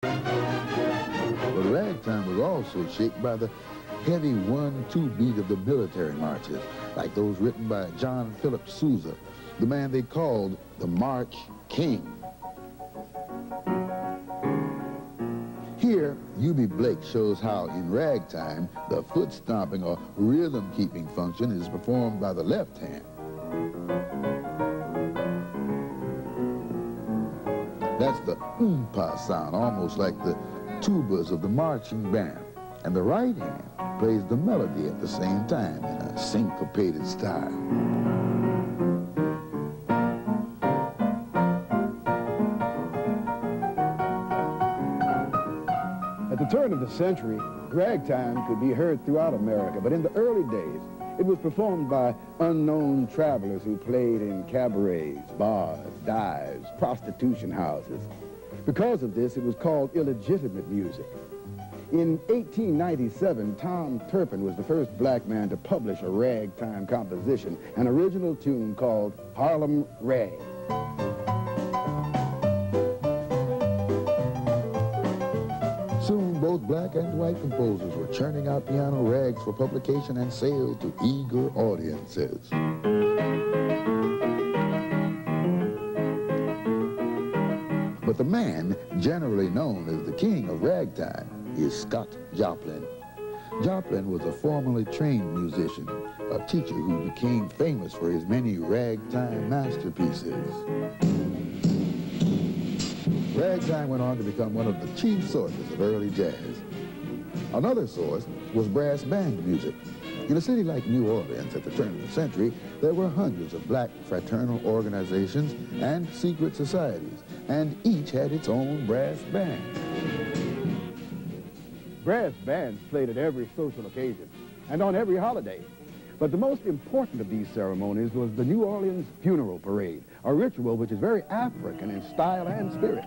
But ragtime was also shaped by the heavy 1-2 beat of the military marches, like those written by John Philip Sousa, the man they called the March King. Here, Eubie Blake shows how in ragtime, the foot stomping or rhythm-keeping function is performed by the left hand. That's the oompa sound, almost like the tubas of the marching band. And the right hand plays the melody at the same time in a syncopated style. At the turn of the century, ragtime could be heard throughout America, but in the early days, it was performed by unknown travelers who played in cabarets, bars, dives, prostitution houses. Because of this, it was called illegitimate music. In 1897, Tom Turpin was the first black man to publish a ragtime composition, an original tune called Harlem Rag. Soon, both black and white composers were churning out piano rags for publication and sale to eager audiences. But the man generally known as the king of ragtime is Scott Joplin. Joplin was a formally trained musician, a teacher who became famous for his many ragtime masterpieces. Ragtime went on to become one of the chief sources of early jazz. Another source was brass band music. In a city like New Orleans at the turn of the century, there were hundreds of black fraternal organizations and secret societies, and each had its own brass band. Brass bands played at every social occasion and on every holiday. But the most important of these ceremonies was the New Orleans funeral parade, a ritual which is very African in style and spirit.